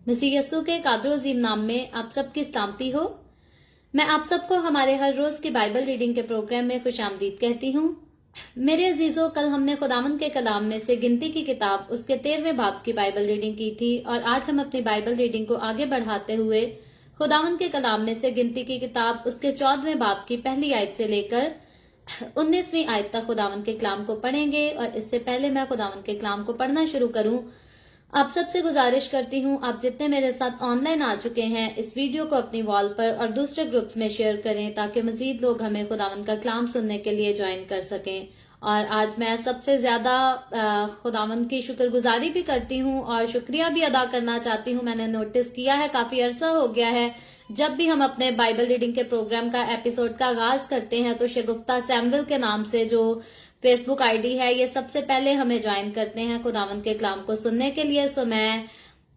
मसीह यस्सु के कादर अजीम नाम में आप सबकी सलामती हो। मैं आप सबको हमारे हर रोज की बाइबल रीडिंग के प्रोग्राम में खुशामदीद कहती हूँ। मेरे अजीजों, कल हमने खुदावंद के कलाम में से गिनती की किताब उसके 13वें बाब की बाइबल रीडिंग की थी और आज हम अपनी बाइबल रीडिंग को आगे बढ़ाते हुए खुदावंद के कलाम में से गिनती की किताब उसके 14वें बाब की पहली आयत से लेकर 19वीं आयत तक खुदावंद के कलाम को पढ़ेंगे। और इससे पहले मैं खुदावंद के कलाम को पढ़ना शुरू करूं, आप सबसे गुजारिश करती हूं, आप जितने मेरे साथ ऑनलाइन आ चुके हैं इस वीडियो को अपनी वॉल पर और दूसरे ग्रुप्स में शेयर करें ताकि मजीद लोग हमें खुदावंद का कलाम सुनने के लिए ज्वाइन कर सकें। और आज मैं सबसे ज्यादा खुदावंद की शुक्रगुजारी भी करती हूं और शुक्रिया भी अदा करना चाहती हूं। मैंने नोटिस किया है काफी अरसा हो गया है जब भी हम अपने बाइबल रीडिंग के प्रोग्राम का एपिसोड का आगाज करते हैं तो शगुफ्ता सैमुअल के नाम से जो फेसबुक आईडी है ये सबसे पहले हमें ज्वाइन करते हैं खुदावंद के कलाम को सुनने के लिए। सो मैं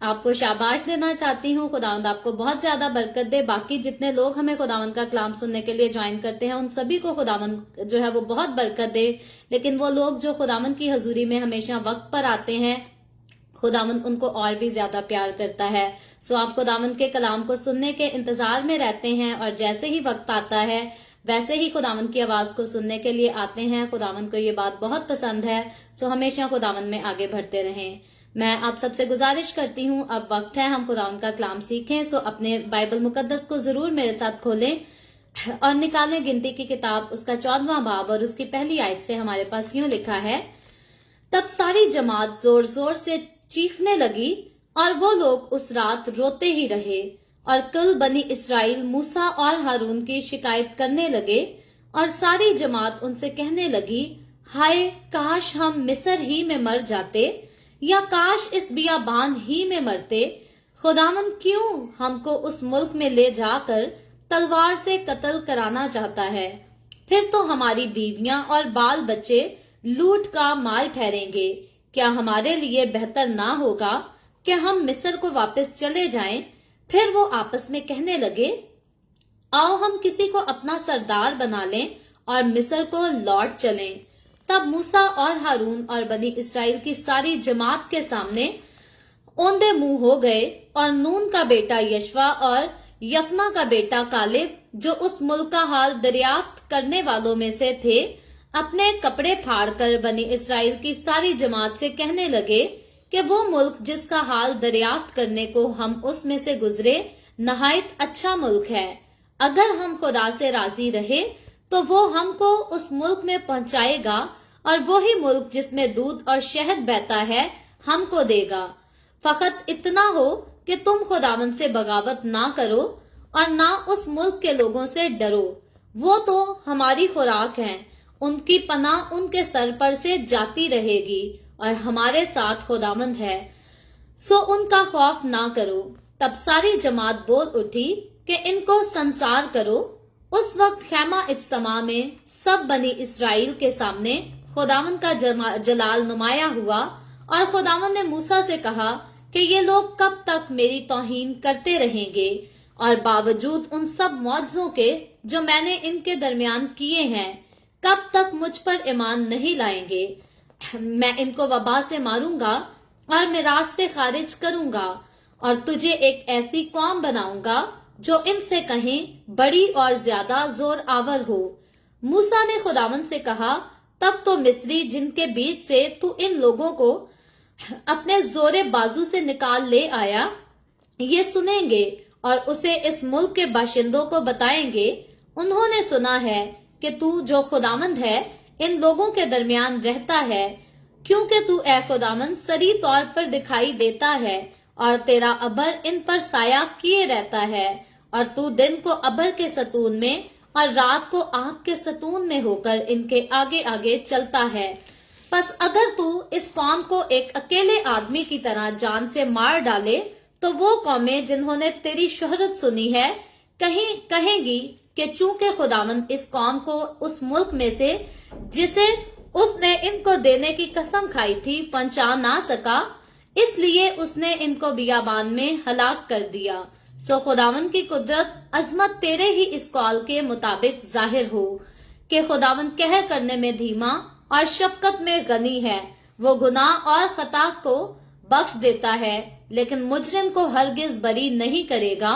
आपको शाबाश देना चाहती हूँ। खुदावंद आपको बहुत ज्यादा बरकत दे। बाकी जितने लोग हमें खुदावंद का कलाम सुनने के लिए ज्वाइन करते हैं उन सभी को खुदावंद जो है वो बहुत बरकत दे। लेकिन वो लोग जो खुदावंद की हजूरी में हमेशा वक्त पर आते हैं खुदावंद उनको और भी ज्यादा प्यार करता है। सो आप खुदावंद के कलाम को सुनने के इंतजार में रहते हैं और जैसे ही वक्त आता है वैसे ही खुदावंद की आवाज को सुनने के लिए आते हैं। खुदावंद को ये बात बहुत पसंद है। सो हमेशा खुदावंद में आगे बढ़ते रहें। मैं आप सबसे गुजारिश करती हूँ, अब वक्त है हम खुदावंद का कलाम सीखें। सो अपने बाइबल मुकद्दस को जरूर मेरे साथ खोलें और निकालें गिनती की किताब उसका 14वां बाब और उसकी पहली आयत से हमारे पास यूं लिखा है, तब सारी जमात जोर जोर से चीखने लगी और वो लोग उस रात रोते ही रहे। और कल बनी इसराइल मूसा और हारून की शिकायत करने लगे और सारी जमात उनसे कहने लगी, हाय काश हम मिस्र ही में मर जाते या काश इस बियाबान ही में मरते। खुदावंद क्यों हमको उस मुल्क में ले जाकर तलवार से कत्ल कराना चाहता है? फिर तो हमारी बीवियां और बाल बच्चे लूट का माल ठहरेंगे। क्या हमारे लिए बेहतर ना होगा कि हम मिस्र को वापस चले जाएं? फिर वो आपस में कहने लगे, आओ हम किसी को अपना सरदार बना लें और मिस्र को लौट चलें। तब मूसा और हारून और बनी इसराइल की सारी जमात के सामने औंधे मुंह हो गए और नून का बेटा यशवा और यफना का बेटा कालेब जो उस मुल्क का हाल दरियाफ्त करने वालों में से थे अपने कपड़े फाड़कर बनी इसराइल की सारी जमात से कहने लगे कि वो मुल्क जिसका हाल दरियाफ्त करने को हम उसमें से गुजरे नहायत अच्छा मुल्क है। अगर हम खुदा से राजी रहे तो वो हमको उस मुल्क में पहुंचाएगा और वो ही मुल्क जिसमें दूध और शहद बहता है हमको देगा। फकत इतना हो कि तुम खुदावंद से बगावत ना करो और ना उस मुल्क के लोगों से डरो। वो तो हमारी खुराक है, उनकी पनाह उनके सर पर से जाती रहेगी और हमारे साथ खुदावंद है, सो उनका खौफ ना करो। तब सारी जमात बोल उठी कि इनको संसार करो। उस वक्त खैमा इज्तमा में सब बनी इसराइल के सामने खुदावंद का जलाल नुमाया हुआ और खुदावंद ने मूसा से कहा कि ये लोग कब तक मेरी तौहीन करते रहेंगे और बावजूद उन सब मौजों के जो मैंने इनके दरमियान किए हैं कब तक मुझ पर ईमान नहीं लाएंगे। मैं इनको वबा से मारूंगा और मिरास से खारिज करूंगा और तुझे एक ऐसी कौम बनाऊंगा जो इनसे कहीं बड़ी और ज्यादा जोर आवर हो। मूसा ने खुदावंद से कहा, तब तो मिस्री जिनके बीच से तू इन लोगों को अपने जोरे बाजू से निकाल ले आया ये सुनेंगे और उसे इस मुल्क के बाशिंदों को बताएंगे। उन्होंने सुना है कि तू जो खुदावंद है इन लोगों के दरमियान रहता है, क्योंकि तू ए खुदावंद सरी तौर पर दिखाई देता है और तेरा अबर इन पर साया किए रहता है और तू दिन को अबर के सतून में और रात को आग के सतून में होकर इनके आगे आगे चलता है। बस अगर तू इस कौम को एक अकेले आदमी की तरह जान से मार डाले तो वो कौमें जिन्होंने तेरी शोहरत सुनी है कहेंगी कि चूंकि खुदावंद इस कौम को उस मुल्क में से जिसे उसने इनको देने की कसम खाई थी पहुंचा ना सका, इसलिए उसने इनको बियाबान में हलाक कर दिया। सो खुदावंद की कुदरत अजमत तेरे ही इस कौल के मुताबिक जाहिर हो कि खुदावंद कहर करने में धीमा और शफकत में गनी है। वो गुनाह और खता को बख्श देता है, लेकिन मुजरिम को हरगिज बरी नहीं करेगा,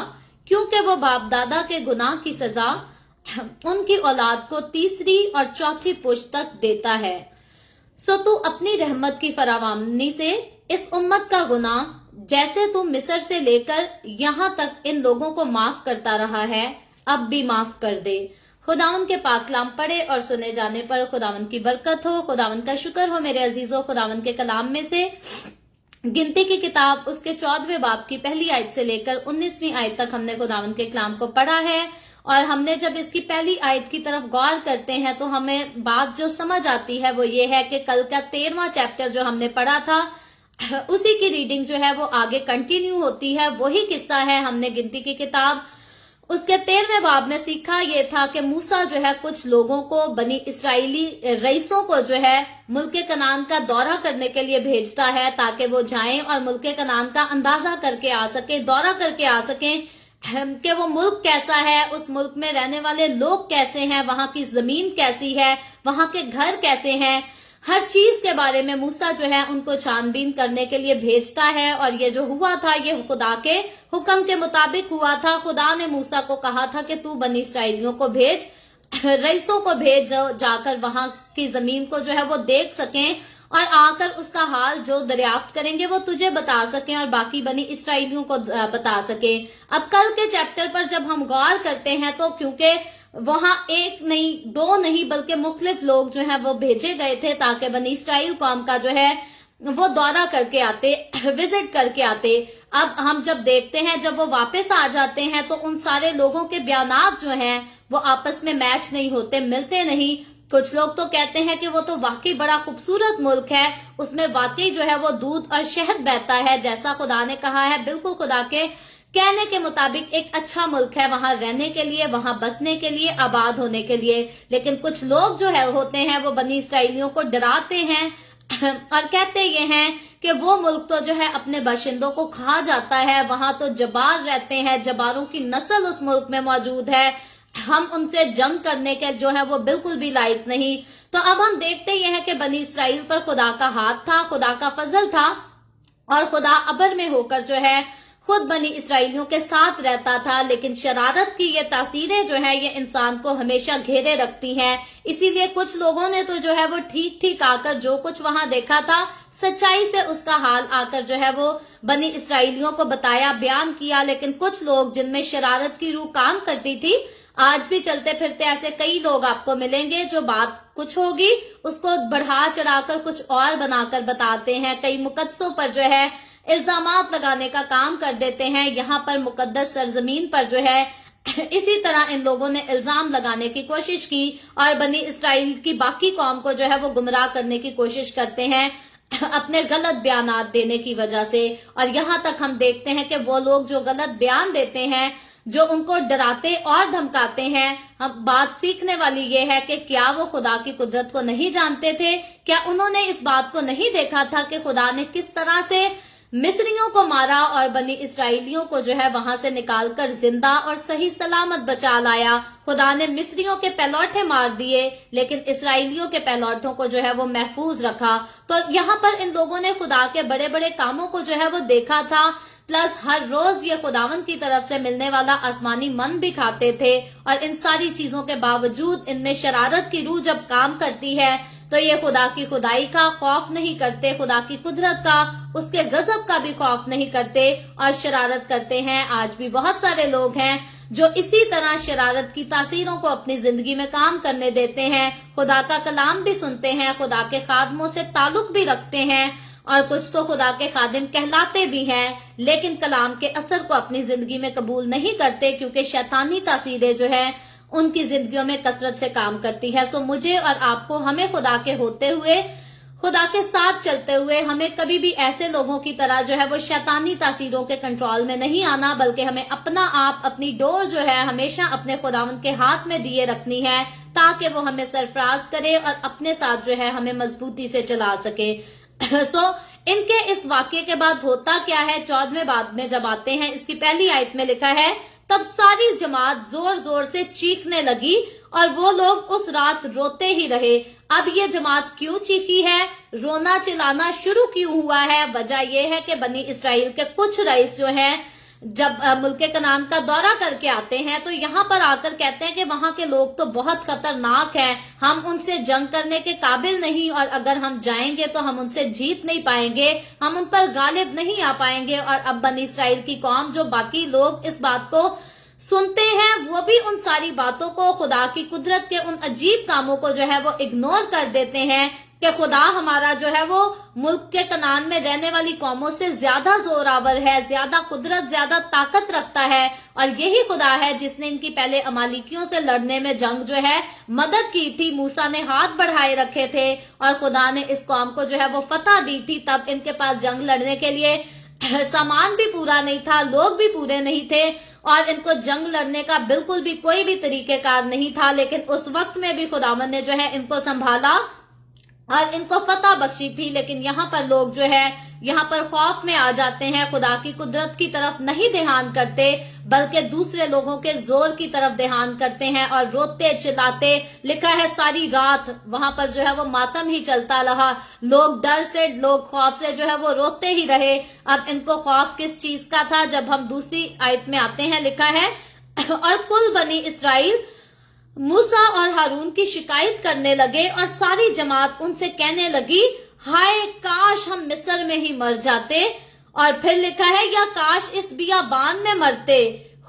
क्योंकि वो बाप दादा के गुनाह की सजा उनकी औलाद को तीसरी और चौथी पुश्त तक देता है। सो तू अपनी रहमत की फरावानी से इस उम्मत का गुनाह जैसे तू मिस्र से लेकर यहाँ तक इन लोगों को माफ करता रहा है, अब भी माफ कर दे। खुदावन के पाक कलाम पढ़े और सुने जाने पर खुदावन की बरकत हो। खुदावन का शुक्र हो मेरे अजीजों, खुदावन के कलाम में से गिनती की किताब उसके 14वें बाब की पहली आयत से लेकर 19वीं आयत तक हमने खुदावन के कलाम को पढ़ा है। और हमने जब इसकी पहली आयत की तरफ गौर करते हैं तो हमें बात जो समझ आती है वो ये है कि कल का 13वां चैप्टर जो हमने पढ़ा था उसी की रीडिंग जो है वो आगे कंटिन्यू होती है। वही किस्सा है। हमने गिनती की किताब उसके 13वें बाब में सीखा ये था कि मूसा जो है कुछ लोगों को, बनी इसराइली रईसों को जो है मुल्क कनान का दौरा करने के लिए भेजता है ताकि वो जाएं और मुल्क कनान का अंदाजा करके आ सके, दौरा करके आ सकें कि वो मुल्क कैसा है, उस मुल्क में रहने वाले लोग कैसे हैं, वहां की जमीन कैसी है, वहां के घर कैसे हैं, हर चीज के बारे में मूसा जो है उनको छानबीन करने के लिए भेजता है। और ये जो हुआ था ये खुदा के हुक्म के मुताबिक हुआ था। खुदा ने मूसा को कहा था कि तू बनी इसराइलियों को भेज, रईसों को भेज, जाकर वहां की जमीन को जो है वो देख सकें और आकर उसका हाल जो दरियाफ्त करेंगे वो तुझे बता सकें और बाकी बनी इसराइलियों को बता सके। अब कल के चैप्टर पर जब हम गौर करते हैं तो क्योंकि वहां एक नहीं, दो नहीं, बल्कि मुख्तलिफ लोग जो है वो भेजे गए थे ताकि बनी इसराइल कौम का जो है वो दौरा करके आते, विजिट करके आते। अब हम जब देखते हैं जब वो वापस आ जाते हैं तो उन सारे लोगों के बयानात जो हैं वो आपस में मैच नहीं होते, मिलते नहीं। कुछ लोग तो कहते हैं कि वो तो वाकई बड़ा खूबसूरत मुल्क है, उसमें वाकई जो है वो दूध और शहद बहता है जैसा खुदा ने कहा है। बिल्कुल खुदा के कहने के मुताबिक एक अच्छा मुल्क है वहां रहने के लिए, वहां बसने के लिए, आबाद होने के लिए। लेकिन कुछ लोग जो है होते हैं वो बनी इसराइलियों को डराते हैं और कहते ये हैं कि वो मुल्क तो जो है अपने बाशिंदों को खा जाता है, वहां तो जबार रहते हैं, जबारों की नस्ल उस मुल्क में मौजूद है, हम उनसे जंग करने के जो है वो बिल्कुल भी लायक नहीं। तो अब हम देखते ये हैं कि बनी इसराइल पर खुदा का हाथ था, खुदा का फजल था और खुदा अबर में होकर जो है खुद बनी इसराइलियों के साथ रहता था। लेकिन शरारत की ये तासीरें जो है ये इंसान को हमेशा घेरे रखती हैं। इसीलिए कुछ लोगों ने तो जो है वो ठीक ठीक आकर जो कुछ वहां देखा था सच्चाई से उसका हाल आकर जो है वो बनी इसराइलियों को बताया, बयान किया। लेकिन कुछ लोग जिनमें शरारत की रूह काम करती थी, आज भी चलते फिरते ऐसे कई लोग आपको मिलेंगे जो बात कुछ होगी उसको बढ़ा चढ़ाकर कुछ और बनाकर बताते हैं। कई मुकद्दसों पर जो है इल्जामात लगाने का काम कर देते हैं। यहाँ पर मुकद्दस सरजमीन पर जो है इसी तरह इन लोगों ने इल्जाम लगाने की कोशिश की और बनी इसराइल की बाकी कौम को जो है वो गुमराह करने की कोशिश करते हैं अपने गलत बयानात देने की वजह से। और यहाँ तक हम देखते हैं कि वो लोग जो गलत बयान देते हैं, जो उनको डराते और धमकाते हैं, हम बात सीखने वाली ये है कि क्या वो खुदा की कुदरत को नहीं जानते थे? क्या उन्होंने इस बात को नहीं देखा था कि खुदा ने किस तरह से मिस्रियों को मारा और बनी इसराइलियों को जो है वहां से निकालकर जिंदा और सही सलामत बचा लाया? खुदा ने मिस्रियों के पैलौठे मार दिए लेकिन इसराइलियों के पैलौठों को जो है वो महफूज रखा। तो यहाँ पर इन लोगों ने खुदा के बड़े बड़े कामों को जो है वो देखा था, प्लस हर रोज ये खुदावन की तरफ से मिलने वाला आसमानी मन भी खाते थे। और इन सारी चीजों के बावजूद इनमें शरारत की रूह जब काम करती है तो ये खुदा की खुदाई का खौफ नहीं करते, खुदा की कुदरत का, उसके गजब का भी खौफ नहीं करते और शरारत करते हैं। आज भी बहुत सारे लोग हैं जो इसी तरह शरारत की तासीरों को अपनी जिंदगी में काम करने देते हैं। खुदा का कलाम भी सुनते हैं, खुदा के खादमों से ताल्लुक भी रखते हैं और कुछ तो खुदा के खादिम कहलाते भी हैं, लेकिन कलाम के असर को अपनी जिंदगी में कबूल नहीं करते क्योंकि शैतानी तासीरें जो है उनकी जिंदगियों में कसरत से काम करती है। सो मुझे और आपको, हमें खुदा के होते हुए, खुदा के साथ चलते हुए, हमें कभी भी ऐसे लोगों की तरह जो है वो शैतानी तासीरों के कंट्रोल में नहीं आना, बल्कि हमें अपना आप, अपनी डोर जो है हमेशा अपने खुदावंद के हाथ में दिए रखनी है ताकि वो हमें सरफराज करे और अपने साथ जो है हमें मजबूती से चला सके। सो इनके इस वाक्य के बाद होता क्या है? 14वें बाब में जब आते हैं, इसकी पहली आयत में लिखा है, तब सारी जमात जोर जोर से चीखने लगी और वो लोग उस रात रोते ही रहे। अब ये जमात क्यों चीखी है, रोना चिल्लाना शुरू क्यों हुआ है? वजह यह है कि बनी इसराइल के कुछ रईस जो हैं जब मुल्के कनान का दौरा करके आते हैं तो यहाँ पर आकर कहते हैं कि वहां के लोग तो बहुत खतरनाक हैं, हम उनसे जंग करने के काबिल नहीं, और अगर हम जाएंगे तो हम उनसे जीत नहीं पाएंगे, हम उन पर गालिब नहीं आ पाएंगे। और अब बनी इसराइल की कौम, जो बाकी लोग इस बात को सुनते हैं, वो भी उन सारी बातों को, खुदा की कुदरत के उन अजीब कामों को जो है वो इग्नोर कर देते हैं कि खुदा हमारा जो है वो मुल्क के कनान में रहने वाली कौमों से ज्यादा जोरावर है, ज्यादा कुदरत, ज्यादा ताकत रखता है। और यही खुदा है जिसने इनकी पहले अमालिकियों से लड़ने में जंग जो है मदद की थी। मूसा ने हाथ बढ़ाए रखे थे और खुदा ने इस कौम को जो है वो फतह दी थी। तब इनके पास जंग लड़ने के लिए सामान भी पूरा नहीं था, लोग भी पूरे नहीं थे और इनको जंग लड़ने का बिल्कुल भी कोई भी तरीकेकार नहीं था। लेकिन उस वक्त में भी खुदावन ने जो है इनको संभाला और इनको फतह बख्शी थी। लेकिन यहाँ पर लोग जो है यहाँ पर खौफ में आ जाते हैं, खुदा की कुदरत की तरफ नहीं ध्यान करते बल्कि दूसरे लोगों के जोर की तरफ ध्यान करते हैं और रोते चिल्लाते। लिखा है सारी रात वहां पर जो है वो मातम ही चलता रहा, लोग डर से, लोग खौफ से जो है वो रोते ही रहे। अब इनको खौफ किस चीज का था? जब हम दूसरी आयत में आते हैं, लिखा है और कुल बनी इसराइल मूसा और हारून की शिकायत करने लगे और सारी जमात उनसे कहने लगी, हाय काश हम मिस्र में ही मर जाते। और फिर लिखा है या काश इस बियाबान में मरते,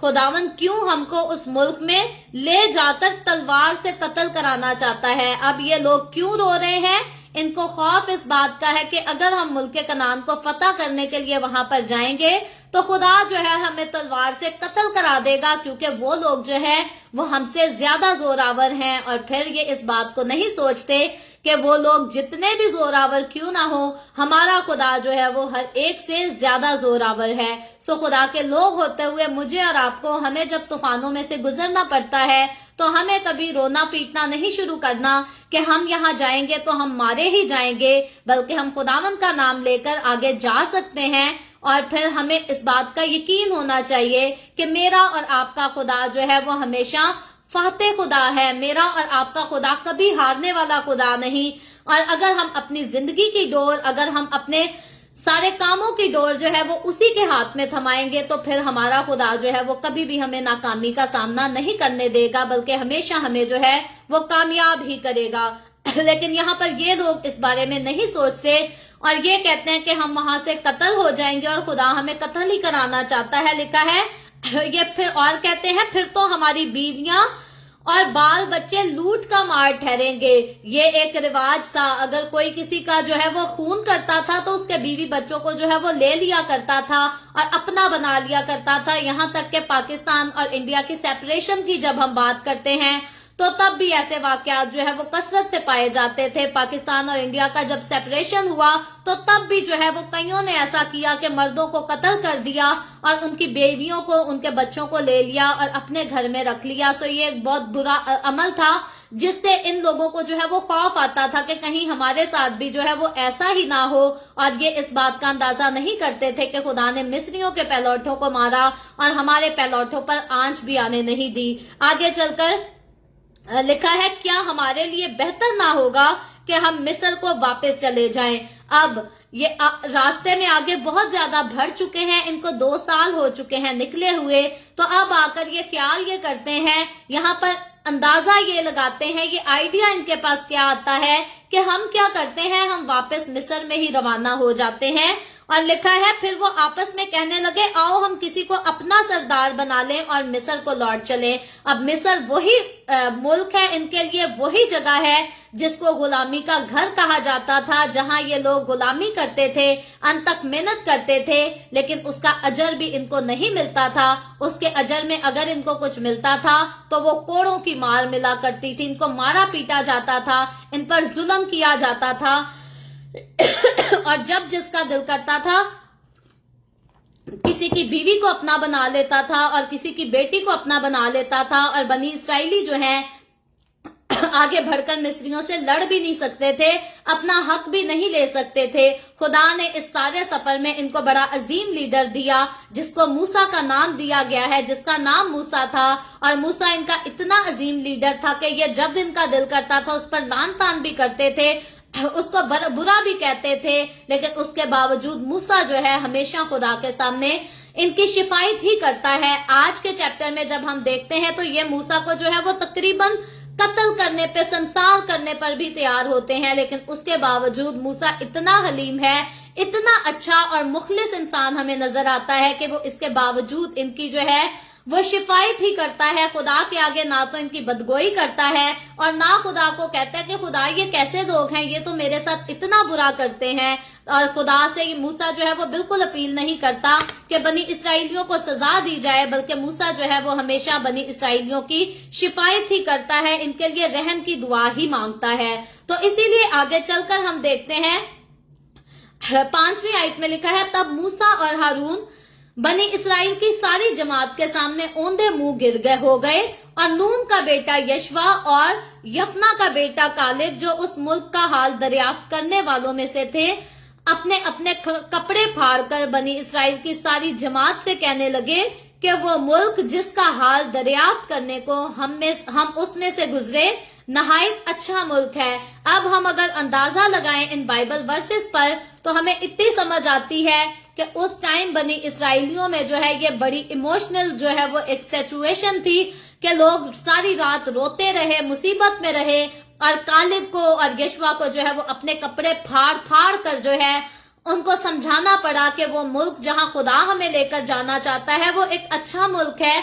खुदावन क्यों हमको उस मुल्क में ले जाकर तलवार से कत्ल कराना चाहता है। अब ये लोग क्यों रो रहे हैं? इनको खौफ इस बात का है कि अगर हम मुल्क कनान को फतह करने के लिए वहां पर जाएंगे तो खुदा जो है हमें तलवार से कत्ल करा देगा, क्योंकि वो लोग जो है वो हमसे ज्यादा जोरावर हैं। और फिर ये इस बात को नहीं सोचते कि वो लोग जितने भी जोरावर क्यों ना हो, हमारा खुदा जो है वो हर एक से ज्यादा जोरावर है। सो खुदा के लोग होते हुए मुझे और आपको, हमें जब तूफानों में से गुजरना पड़ता है तो हमें कभी रोना पीटना नहीं शुरू करना कि हम यहाँ जाएंगे तो हम मारे ही जाएंगे, बल्कि हम खुदावन का नाम लेकर आगे जा सकते हैं। और फिर हमें इस बात का यकीन होना चाहिए कि मेरा और आपका खुदा जो है वो हमेशा फाते खुदा है, मेरा और आपका खुदा कभी हारने वाला खुदा नहीं। और अगर हम अपनी जिंदगी की डोर, अगर हम अपने सारे कामों की डोर जो है वो उसी के हाथ में थमाएंगे तो फिर हमारा खुदा जो है वो कभी भी हमें नाकामी का सामना नहीं करने देगा, बल्कि हमेशा हमें जो है वो कामयाब ही करेगा। लेकिन यहाँ पर ये लोग इस बारे में नहीं सोचते और ये कहते हैं कि हम वहां से कत्ल हो जाएंगे और खुदा हमें कत्ल ही कराना चाहता है। लिखा है ये फिर और कहते हैं फिर तो हमारी बीवियां और बाल बच्चे लूट का मार ठहरेंगे। ये एक रिवाज था, अगर कोई किसी का जो है वो खून करता था तो उसके बीवी बच्चों को जो है वो ले लिया करता था और अपना बना लिया करता था। यहाँ तक कि पाकिस्तान और इंडिया की सेपरेशन की जब हम बात करते हैं तो तब भी ऐसे वाकयात जो है वो कसरत से पाए जाते थे। पाकिस्तान और इंडिया का जब सेपरेशन हुआ तो तब भी जो है वो कईयों ने ऐसा किया कि मर्दों को कत्ल कर दिया और उनकी बेवियों को, उनके बच्चों को ले लिया और अपने घर में रख लिया। सो ये एक बहुत बुरा अमल था जिससे इन लोगों को जो है वो खौफ आता था कि कहीं हमारे साथ भी जो है वो ऐसा ही ना हो। और ये इस बात का अंदाजा नहीं करते थे कि खुदा ने मिस्रियों के पैलौठों को मारा और हमारे पैलौठों पर आंच भी आने नहीं दी। आगे चलकर लिखा है क्या हमारे लिए बेहतर ना होगा कि हम मिस्र को वापस चले जाएं। अब ये रास्ते में आगे बहुत ज्यादा बढ़ चुके हैं, इनको 2 साल हो चुके हैं निकले हुए, तो अब आकर ये ख्याल ये करते हैं, यहाँ पर अंदाजा ये लगाते हैं, ये आइडिया इनके पास क्या आता है कि हम क्या करते हैं, हम वापस मिस्र में ही रवाना हो जाते हैं। और लिखा है फिर वो आपस में कहने लगे आओ हम किसी को अपना सरदार बना लें और मिस्र को लौट चलें। अब मिस्र वही मुल्क है, इनके लिए वही जगह है जिसको गुलामी का घर कहा जाता था, जहां ये लोग गुलामी करते थे, अंत तक मेहनत करते थे, लेकिन उसका अजर भी इनको नहीं मिलता था। उसके अजर में अगर इनको कुछ मिलता था तो वो कोड़ों की मार मिला करती थी, इनको मारा पीटा जाता था, इन पर जुल्म किया जाता था। और जब जिसका दिल करता था किसी की बीवी को अपना बना लेता था और किसी की बेटी को अपना बना लेता था। और बनी इसराइली जो है आगे बढ़कर मिस्रियों से लड़ भी नहीं सकते थे, अपना हक भी नहीं ले सकते थे। खुदा ने इस सारे सफर में इनको बड़ा अजीम लीडर दिया जिसको मूसा का नाम दिया गया है, जिसका नाम मूसा था। और मूसा इनका इतना अजीम लीडर था कि ये जब इनका दिल करता था उस पर लान तान भी करते थे, उसको बुरा भी कहते थे, लेकिन उसके बावजूद मूसा जो है हमेशा खुदा के सामने इनकी शिफायत ही करता है। आज के चैप्टर में जब हम देखते हैं तो ये मूसा को जो है वो तकरीबन कत्ल करने पे, संसार करने पर भी तैयार होते हैं, लेकिन उसके बावजूद मूसा इतना हलीम है, इतना अच्छा और मुखलिस इंसान हमें नजर आता है कि वो इसके बावजूद इनकी जो है वो शिफायत ही करता है। खुदा के आगे ना तो इनकी बदगोई करता है और ना खुदा को कहता है कि खुदा ये कैसे लोग हैं, ये तो मेरे साथ इतना बुरा करते हैं। और खुदा से ये मूसा जो है वो बिल्कुल अपील नहीं करता कि बनी इसराइलियों को सजा दी जाए, बल्कि मूसा जो है वो हमेशा बनी इसराइलियों की शिफायत ही करता है, इनके लिए रहम की दुआ ही मांगता है। तो इसीलिए आगे चलकर हम देखते हैं 5वीं आयत में लिखा है, तब मूसा और हारून बनी इसराइल की सारी जमात के सामने औंधे मुंह गिर गए हो गए, और नून का बेटा यशवा और यफना का बेटा कालेब जो उस मुल्क का हाल दरियाफ्त करने वालों में से थे, अपने अपने कपड़े फाड़कर बनी इसराइल की सारी जमात से कहने लगे कि वो मुल्क जिसका हाल दरियाफ्त करने को हम उसमें से गुजरे नहायत अच्छा मुल्क है। अब हम अगर अंदाजा लगाएं इन बाइबल वर्सेस पर तो हमें इतनी समझ आती है कि उस टाइम बनी इसराइलियों में जो है ये बड़ी इमोशनल जो है वो एक सिचुएशन थी कि लोग सारी रात रोते रहे, मुसीबत में रहे, और कालिब को और यशवा को जो है वो अपने कपड़े फाड़ फाड़ कर जो है उनको समझाना पड़ा कि वो मुल्क जहां खुदा हमें लेकर जाना चाहता है वो एक अच्छा मुल्क है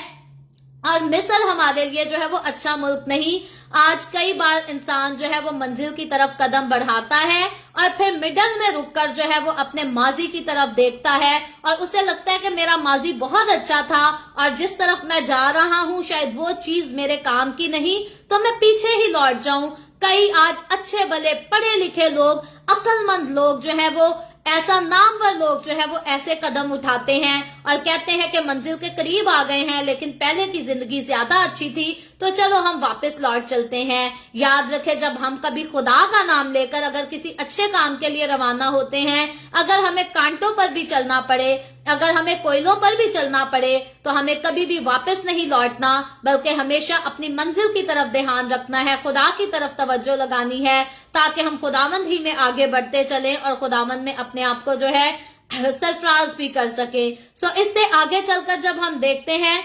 और मिस्र हमारे लिए जो है वो अच्छा मुल्क नहीं। आज कई बार इंसान जो है वो मंजिल की तरफ कदम बढ़ाता है और फिर मिडल में रुककर जो है वो अपने माजी की तरफ देखता है और उसे लगता है कि मेरा माजी बहुत अच्छा था और जिस तरफ मैं जा रहा हूँ शायद वो चीज मेरे काम की नहीं, तो मैं पीछे ही लौट जाऊं। कई आज अच्छे भले पढ़े लिखे लोग, अक्लमंद लोग जो है वो ऐसा नामवर लोग जो है वो ऐसे कदम उठाते हैं और कहते हैं कि मंजिल के करीब आ गए हैं, लेकिन पहले की जिंदगी ज्यादा अच्छी थी तो चलो हम वापस लौट चलते हैं। याद रखें, जब हम कभी खुदा का नाम लेकर अगर किसी अच्छे काम के लिए रवाना होते हैं, अगर हमें कांटों पर भी चलना पड़े, अगर हमें कोयलों पर भी चलना पड़े, तो हमें कभी भी वापस नहीं लौटना, बल्कि हमेशा अपनी मंजिल की तरफ ध्यान रखना है, खुदा की तरफ तवज्जो लगानी है, ताकि हम खुदावंद ही में आगे बढ़ते चलें और खुदावंद में अपने आप को जो है सरफराज भी कर सके। सो इससे आगे चलकर जब हम देखते हैं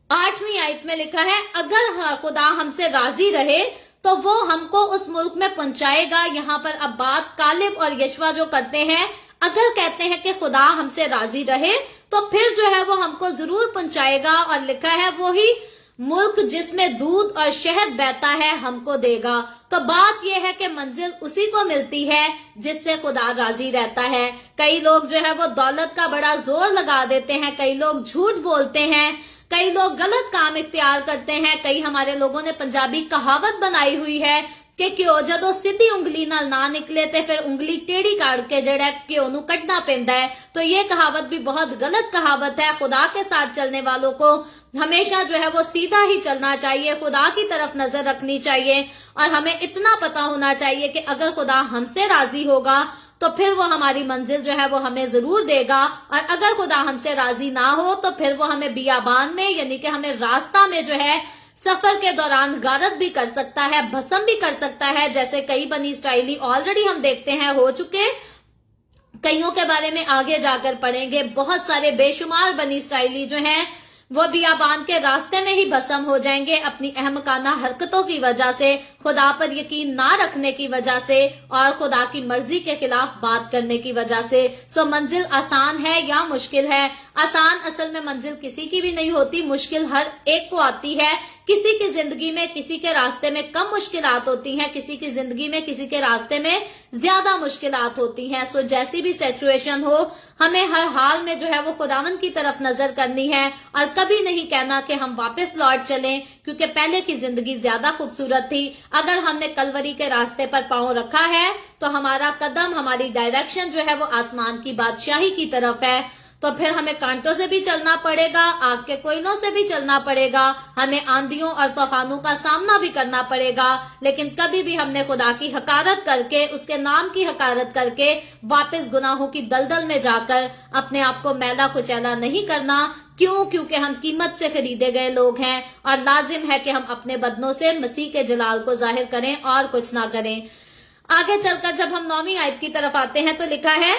8वीं आयत में लिखा है, अगर खुदा हमसे राजी रहे तो वो हमको उस मुल्क में पहुंचाएगा। यहाँ पर अब बात कालिब और यशवा जो करते हैं, अगर कहते हैं कि खुदा हमसे राजी रहे तो फिर जो है वो हमको जरूर पहुंचाएगा, और लिखा है वो ही मुल्क जिसमें दूध और शहद बहता है हमको देगा। तो बात यह है कि मंजिल उसी को मिलती है जिससे खुदा राजी रहता है। कई लोग जो है वो दौलत का बड़ा जोर लगा देते हैं, कई लोग झूठ बोलते हैं, कई लोग गलत काम इख्तियार करते हैं। कई हमारे लोगों ने पंजाबी कहावत बनाई हुई है कि क्यों जदों सीधी उंगली नाल ना निकले ते फिर उंगली टेढ़ी काट के जड़ा क्यों नू कटना पैंदा है। तो ये कहावत भी बहुत गलत कहावत है। खुदा के साथ चलने वालों को हमेशा जो है वो सीधा ही चलना चाहिए, खुदा की तरफ नजर रखनी चाहिए, और हमें इतना पता होना चाहिए कि अगर खुदा हमसे राजी होगा तो फिर वो हमारी मंजिल जो है वो हमें जरूर देगा, और अगर खुदा हमसे राजी ना हो तो फिर वो हमें बियाबान में यानी कि हमें रास्ता में जो है सफर के दौरान गारत भी कर सकता है, भस्म भी कर सकता है, जैसे कई बनी इसराइली ऑलरेडी हम देखते हैं हो चुके। कईयों के बारे में आगे जाकर पढ़ेंगे। बहुत सारे बेशुमार बनी इसराइली जो हैं वो बियाबान के रास्ते में ही भस्म हो जाएंगे अपनी अहमकाना हरकतों की वजह से, खुदा पर यकीन ना रखने की वजह से और खुदा की मर्जी के खिलाफ बात करने की वजह से। सो मंजिल आसान है या मुश्किल है? आसान असल में मंजिल किसी की भी नहीं होती, मुश्किल हर एक को आती है। किसी की जिंदगी में किसी के रास्ते में कम मुश्किलात होती हैं, किसी की जिंदगी में किसी के रास्ते में ज्यादा मुश्किलात होती हैं। सो जैसी भी सिचुएशन हो, हमें हर हाल में जो है वो खुदावंद की तरफ नजर करनी है और कभी नहीं कहना कि हम वापस लौट चलें, क्योंकि पहले की जिंदगी ज्यादा खूबसूरत थी। अगर हमने कलवरी के रास्ते पर पांव रखा है तो हमारा कदम, हमारी डायरेक्शन जो है वो आसमान की बादशाही की तरफ है। तो तो फिर हमें कांटों से भी चलना पड़ेगा, आग के कोयलों से भी चलना पड़ेगा, हमें आंधियों और तूफानों का सामना भी करना पड़ेगा, लेकिन कभी भी हमने खुदा की हकारत करके, उसके नाम की हकारत करके वापस गुनाहों की दलदल में जाकर अपने आप को मैला कुचैला नहीं करना। क्यों? क्योंकि हम कीमत से खरीदे गए लोग हैं और लाजिम है कि हम अपने बदनों से मसीह के जलाल को जाहिर करें और कुछ ना करें। आगे चलकर जब हम 9वीं आयत की तरफ आते हैं तो लिखा है,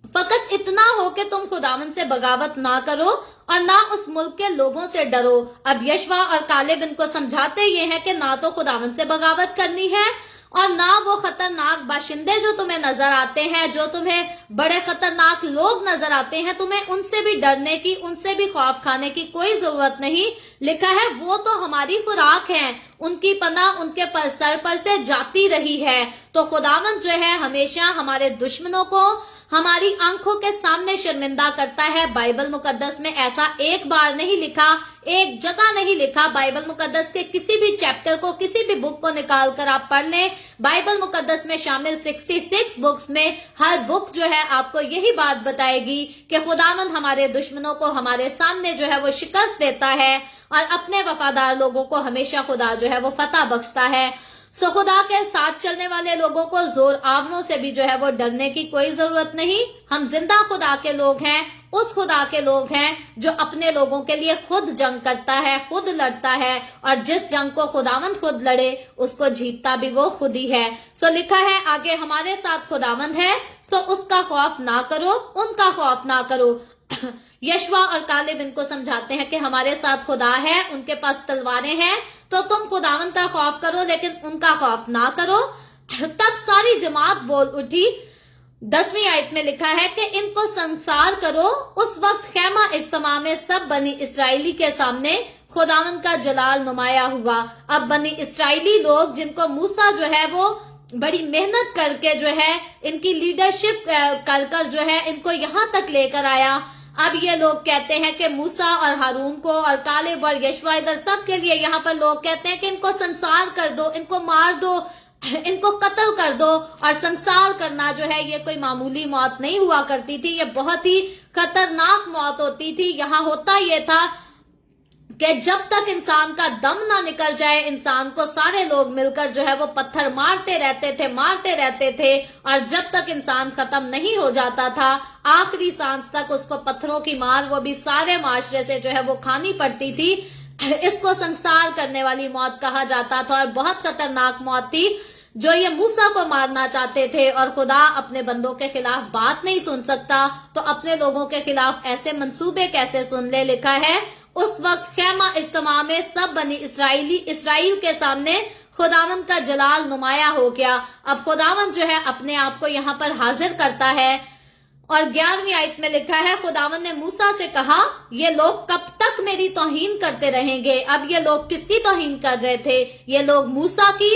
फकत इतना हो कि तुम खुदावंद से बगावत ना करो और ना उस मुल्क के लोगों से डरो। अब यशवा और कालेब इनको समझाते ये हैं कि ना तो खुदावंद से बगावत करनी है और ना वो खतरनाक बाशिंदे जो तुम्हें नजर आते हैं, जो तुम्हें बड़े खतरनाक लोग नजर आते हैं, तुम्हें उनसे भी डरने की, उनसे भी खौफ खाने की कोई जरूरत नहीं। लिखा है वो तो हमारी खुराक है, उनकी पनाह उनके सर पर से जाती रही है। तो खुदावंद जो है हमेशा हमारे दुश्मनों को हमारी आंखों के सामने शर्मिंदा करता है। बाइबल मुकद्दस में ऐसा एक बार नहीं लिखा, एक जगह नहीं लिखा। बाइबल मुकद्दस के किसी भी चैप्टर को, किसी भी बुक को निकाल कर आप पढ़ लें, बाइबल मुकद्दस में शामिल 66 बुक्स में हर बुक जो है आपको यही बात बताएगी कि खुदावंद हमारे दुश्मनों को हमारे सामने जो है वो शिकस्त देता है और अपने वफादार लोगों को हमेशा खुदा जो है वो फतह बख्शता है। सो खुदा के साथ चलने वाले लोगों को जोर आवरों से भी जो है वो डरने की कोई जरूरत नहीं। हम जिंदा खुदा के लोग हैं, उस खुदा के लोग हैं जो अपने लोगों के लिए खुद जंग करता है, खुद लड़ता है, और जिस जंग को खुदावंद खुद लड़े उसको जीतता भी वो खुद ही है। सो लिखा है आगे, हमारे साथ खुदावंद है, सो उसका खौफ ना करो, उनका खौफ ना करो। यशवा और कालेब इनको समझाते हैं कि हमारे साथ खुदा है, उनके पास तलवारें हैं, तो तुम खुदावंद का खौफ करो लेकिन उनका खौफ ना करो। तब सारी जमात बोल उठी। 10वीं आयत में लिखा है कि इनको संसार करो। उस वक्त खैमा इज्तिमा में सब बनी इसराइली के सामने खुदावंद का जलाल नुमाया हुआ। अब बनी इसराइली लोग जिनको मूसा जो है वो बड़ी मेहनत करके जो है इनकी लीडरशिप कर कर जो है इनको यहाँ तक लेकर आया, अब ये लोग कहते हैं कि मूसा और हारून को और कालेब और यशवा इधर सब के लिए यहाँ पर लोग कहते हैं कि इनको संसार कर दो, इनको मार दो, इनको कत्ल कर दो। और संसार करना जो है ये कोई मामूली मौत नहीं हुआ करती थी, ये बहुत ही खतरनाक मौत होती थी। यहाँ होता ये था कि जब तक इंसान का दम ना निकल जाए, इंसान को सारे लोग मिलकर जो है वो पत्थर मारते रहते थे और जब तक इंसान खत्म नहीं हो जाता था, आखिरी सांस तक उसको पत्थरों की मार वो भी सारे माशरे से जो है वो खानी पड़ती थी। इसको संसार करने वाली मौत कहा जाता था और बहुत खतरनाक मौत थी जो ये मूसा को मारना चाहते थे। और खुदा अपने बंदों के खिलाफ बात नहीं सुन सकता तो अपने लोगों के खिलाफ ऐसे मंसूबे कैसे सुन ले। लिखा है उस वक्त खैमा इज्तिमा में सब बनी इसराइल के सामने खुदावंद का जलाल नुमाया हो गया। अब खुदावंद जो है अपने आप को यहाँ पर हाजिर करता है और 11वीं आयत में लिखा है, खुदावंद ने मूसा से कहा, ये लोग कब तक मेरी तौहीन करते रहेंगे। अब ये लोग किसकी तौहीन कर रहे थे? ये लोग मूसा की,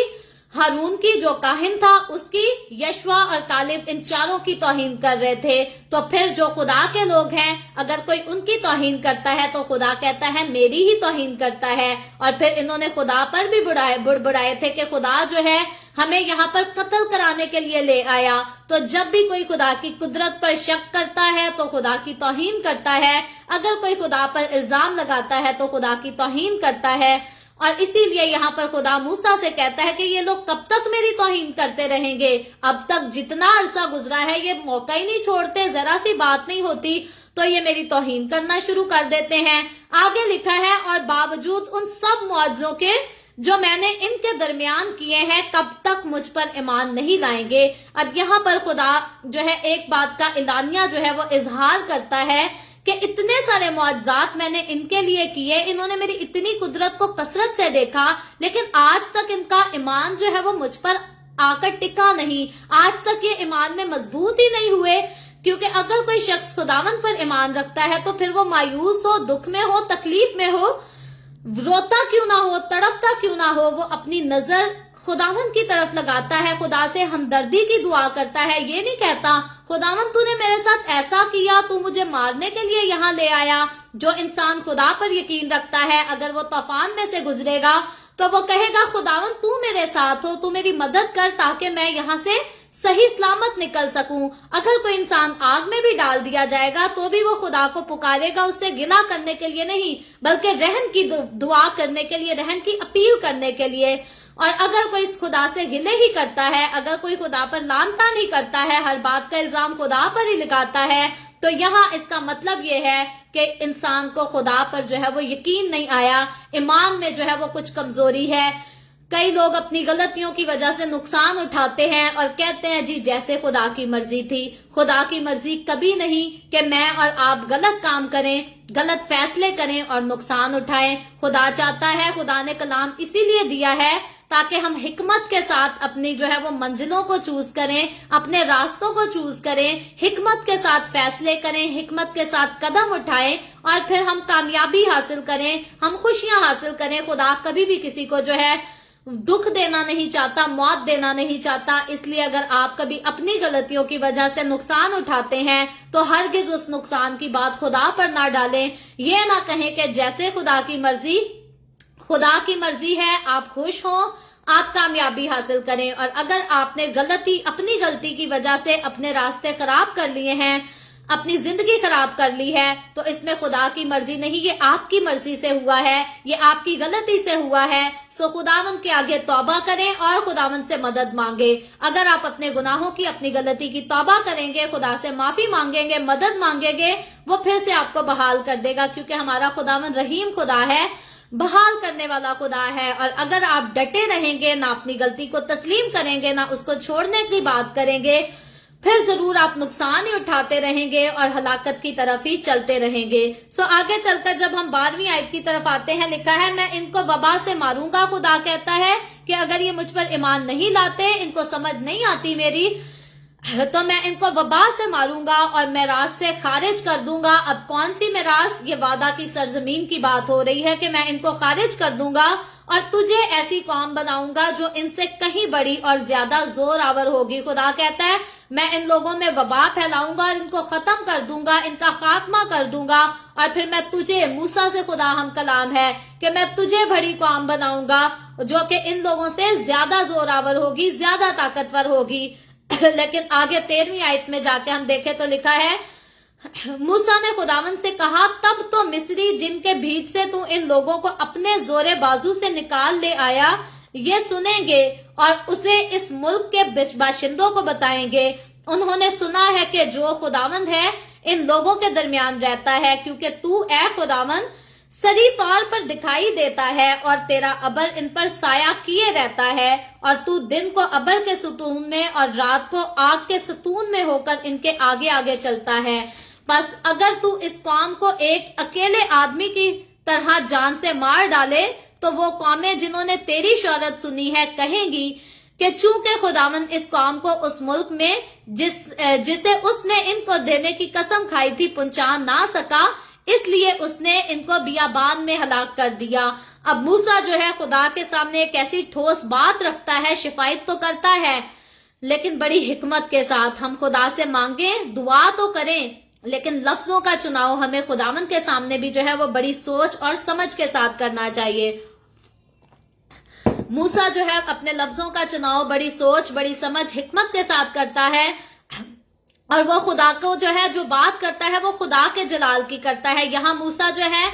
हारून की जो काहिन था उसकी, यशवा और कालेब इन चारों की तौहीन कर रहे थे। तो फिर जो खुदा के लोग हैं, अगर कोई उनकी तौहीन करता है तो खुदा कहता है मेरी ही तौहीन करता है। और फिर इन्होंने खुदा पर भी बुड़बुड़ाए थे कि खुदा जो है हमें यहाँ पर कत्ल कराने के लिए ले आया। तो जब भी कोई खुदा की कुदरत पर शक करता है तो खुदा की तौहीन करता है, अगर कोई खुदा पर इल्जाम लगाता है तो खुदा की तौहीन करता है। और इसीलिए यहाँ पर खुदा मूसा से कहता है कि ये लोग कब तक मेरी तौहीन करते रहेंगे। अब तक जितना अरसा गुजरा है ये मौका ही नहीं छोड़ते, जरा सी बात नहीं होती तो ये मेरी तौहीन करना शुरू कर देते हैं। आगे लिखा है, और बावजूद उन सब मुआवजों के जो मैंने इनके दरमियान किए हैं कब तक मुझ पर ईमान नहीं लाएंगे। अब यहाँ पर खुदा जो है एक बात का इलानिया जो है वो इजहार करता है कि इतने सारे मुआवजात मैंने इनके लिए किए, इन्होंने मेरी इतनी कुदरत को कसरत से देखा, लेकिन आज तक इनका ईमान जो है वो मुझ पर आकर टिका नहीं, आज तक ये ईमान में मजबूत ही नहीं हुए। क्योंकि अगर कोई शख्स खुदावंद पर ईमान रखता है तो फिर वो मायूस हो, दुख में हो, तकलीफ में हो, रोता क्यों ना हो, तड़पता क्यों ना हो, वो अपनी नजर खुदावंद की तरफ लगाता है, खुदा से हमदर्दी की दुआ करता है। ये नहीं कहता खुदावंद तूने मेरे साथ ऐसा किया, तू मुझे मारने के लिए यहाँ ले आया। जो इंसान खुदा पर यकीन रखता है, अगर वो तूफान में से गुजरेगा तो वो कहेगा खुदावंद तू मेरे साथ हो, तू मेरी मदद कर ताकि मैं यहाँ से सही सलामत निकल सकूं। अगर कोई इंसान आग में भी डाल दिया जाएगा तो भी वो खुदा को पुकारेगा, उससे गिला करने के लिए नहीं, बल्कि रहम की दुआ करने के लिए, रहम की अपील करने के लिए। और अगर कोई इस खुदा से गिले ही करता है, अगर कोई खुदा पर लानतान ही करता है, हर बात का इल्जाम खुदा पर ही लगाता है, तो यहाँ इसका मतलब ये है कि इंसान को खुदा पर जो है वो यकीन नहीं आया, ईमान में जो है वो कुछ कमजोरी है। कई लोग अपनी गलतियों की वजह से नुकसान उठाते हैं और कहते हैं जी जैसे खुदा की मर्जी थी। खुदा की मर्जी कभी नहीं कि मैं और आप गलत काम करें, गलत फैसले करें और नुकसान उठाएं। खुदा चाहता है, खुदा ने कलाम इसीलिए दिया है ताकि हम हिकमत के साथ अपनी जो है वो मंजिलों को चूज करें, अपने रास्तों को चूज करें, हिकमत के साथ फैसले करें, हिकमत के साथ कदम उठाएं और फिर हम कामयाबी हासिल करें, हम खुशियां हासिल करें। खुदा कभी भी किसी को जो है दुख देना नहीं चाहता, मौत देना नहीं चाहता। इसलिए अगर आप कभी अपनी गलतियों की वजह से नुकसान उठाते हैं तो हरगिज उस नुकसान की बात खुदा पर ना डालें। ये ना कहें कि जैसे खुदा की मर्जी है, आप खुश हो, आप कामयाबी हासिल करें। और अगर आपने अपनी गलती की वजह से अपने रास्ते खराब कर लिए हैं, अपनी जिंदगी खराब कर ली है, तो इसमें खुदा की मर्जी नहीं, ये आपकी मर्जी से हुआ है, ये आपकी गलती से हुआ है। सो खुदावंद के आगे तौबा करें और खुदावंद से मदद मांगे। अगर आप अपने गुनाहों की, अपनी गलती की तौबा करेंगे, खुदा से माफी मांगेंगे, मदद मांगेंगे, वो फिर से आपको बहाल कर देगा, क्योंकि हमारा खुदावंद रहीम खुदा है, बहाल करने वाला खुदा है। और अगर आप डटे रहेंगे, ना अपनी गलती को तस्लीम करेंगे, ना उसको छोड़ने की बात करेंगे, फिर जरूर आप नुकसान ही उठाते रहेंगे और हलाकत की तरफ ही चलते रहेंगे। सो आगे चलकर जब हम 12वीं आयत की तरफ आते हैं, लिखा है मैं इनको वबा से मारूंगा। खुदा कहता है कि अगर ये मुझ पर ईमान नहीं लाते, इनको समझ नहीं आती मेरी, तो मैं इनको वबा से मारूंगा और मेराज से खारिज कर दूंगा। अब कौन सी मेराज? ये वादा की सरजमीन की बात हो रही है कि मैं इनको खारिज कर दूंगा और तुझे ऐसी कौम बनाऊंगा जो इनसे कहीं बड़ी और ज्यादा जोर आवर होगी। खुदा कहता है मैं इन लोगों में वबा फैलाऊंगा, इनको खत्म कर दूंगा, इनका खात्मा कर दूंगा और फिर मैं तुझे, मूसा से खुदा हम कलाम है कि मैं तुझे बड़ी कौम बनाऊंगा जो कि इन लोगों से ज्यादा जोर आवर होगी, ज्यादा ताकतवर होगी। लेकिन आगे 13वीं आयत में जाके हम देखें तो लिखा है मूसा ने खुदावंद से कहा तब तो मिस्री जिनके भीख से तू इन लोगों को अपने जोरे बाजू से निकाल ले आया ये सुनेंगे और उसे इस मुल्क के बाशिंदों को बताएंगे। उन्होंने सुना है कि जो खुदावंद है इन लोगों के दरमियान रहता है, क्योंकि तू ए खुदावंद सरी तौर पर दिखाई देता है और तेरा अबर इन पर साया किए रहता है और तू दिन को अबर के सतून में और रात को आग के सतून में होकर इनके आगे आगे चलता है। बस अगर तू इस कौम को एक अकेले आदमी की तरह जान से मार डाले तो वो कौमें जिन्होंने तेरी शोहरत सुनी है कहेंगी कि चूंकि खुदावंद इस कौम को उस मुल्क में जिसे उसने इनको देने की कसम खाई थी पहुंचा ना सका, इसलिए उसने इनको बियाबान में हलाक कर दिया। अब मूसा जो है खुदा के सामने एक ऐसी ठोस बात रखता है, शिफायत तो करता है लेकिन बड़ी हिकमत के साथ। हम खुदा से मांगे, दुआ तो करें, लेकिन लफ्जों का चुनाव हमें खुदावंद के सामने भी जो है वो बड़ी सोच और समझ के साथ करना चाहिए। मूसा जो है अपने लफ्जों का चुनाव बड़ी सोच, बड़ी समझ, हिकमत के साथ करता है और वो खुदा को जो है जो बात करता है वो खुदा के जलाल की करता है। यहाँ मूसा जो है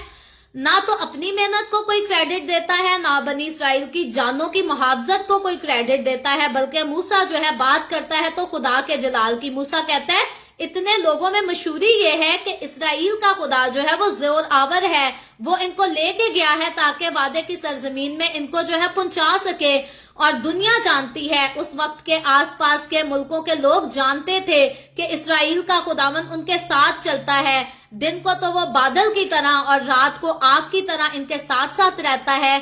ना तो अपनी मेहनत को कोई क्रेडिट देता है, ना बनी इसराइल की जानों की मुहावजत को कोई क्रेडिट देता है, बल्कि मूसा जो है बात करता है तो खुदा के जलाल की। मूसा कहता है इतने लोगों में मशहूरी ये है कि इसराइल का खुदा जो है वो जोर आवर है, वो इनको लेके गया है ताकि वादे की सरजमीन में इनको जो है पहुंचा सके। और दुनिया जानती है, उस वक्त के आसपास के मुल्कों के लोग जानते थे कि इसराइल का खुदावंद उनके साथ चलता है। दिन को तो वो बादल की तरह और रात को आग की तरह इनके साथ साथ रहता है,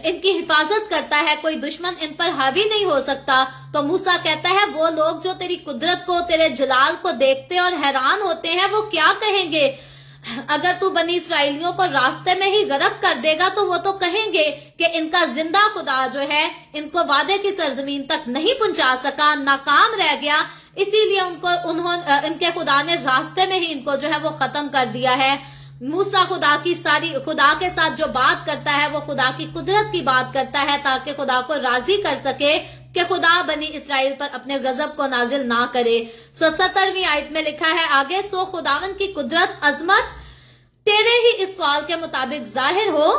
इनकी हिफाजत करता है, कोई दुश्मन इन पर हावी नहीं हो सकता। तो मूसा कहता है वो लोग जो तेरी कुदरत को, तेरे जलाल को देखते और हैरान होते हैं वो क्या कहेंगे? अगर तू बनी इसराइलियों को रास्ते में ही गर्क कर देगा तो वो तो कहेंगे कि इनका जिंदा खुदा जो है इनको वादे की सरजमीन तक नहीं पहुंचा सका, नाकाम रह गया, इसीलिए इनके खुदा ने रास्ते में ही इनको जो है वो खत्म कर दिया है। मूसा खुदा के साथ जो बात करता है वो खुदा की कुदरत की बात करता है ताकि खुदा को राजी कर सके کہ खुदा बनी इसराइल पर अपने गजब को नाजिल ना करे। 17वीं आयत में लिखा है आगे, सो खुदावन की कुदरत अजमत तेरे ही इस कॉल के मुताबिक जाहिर हो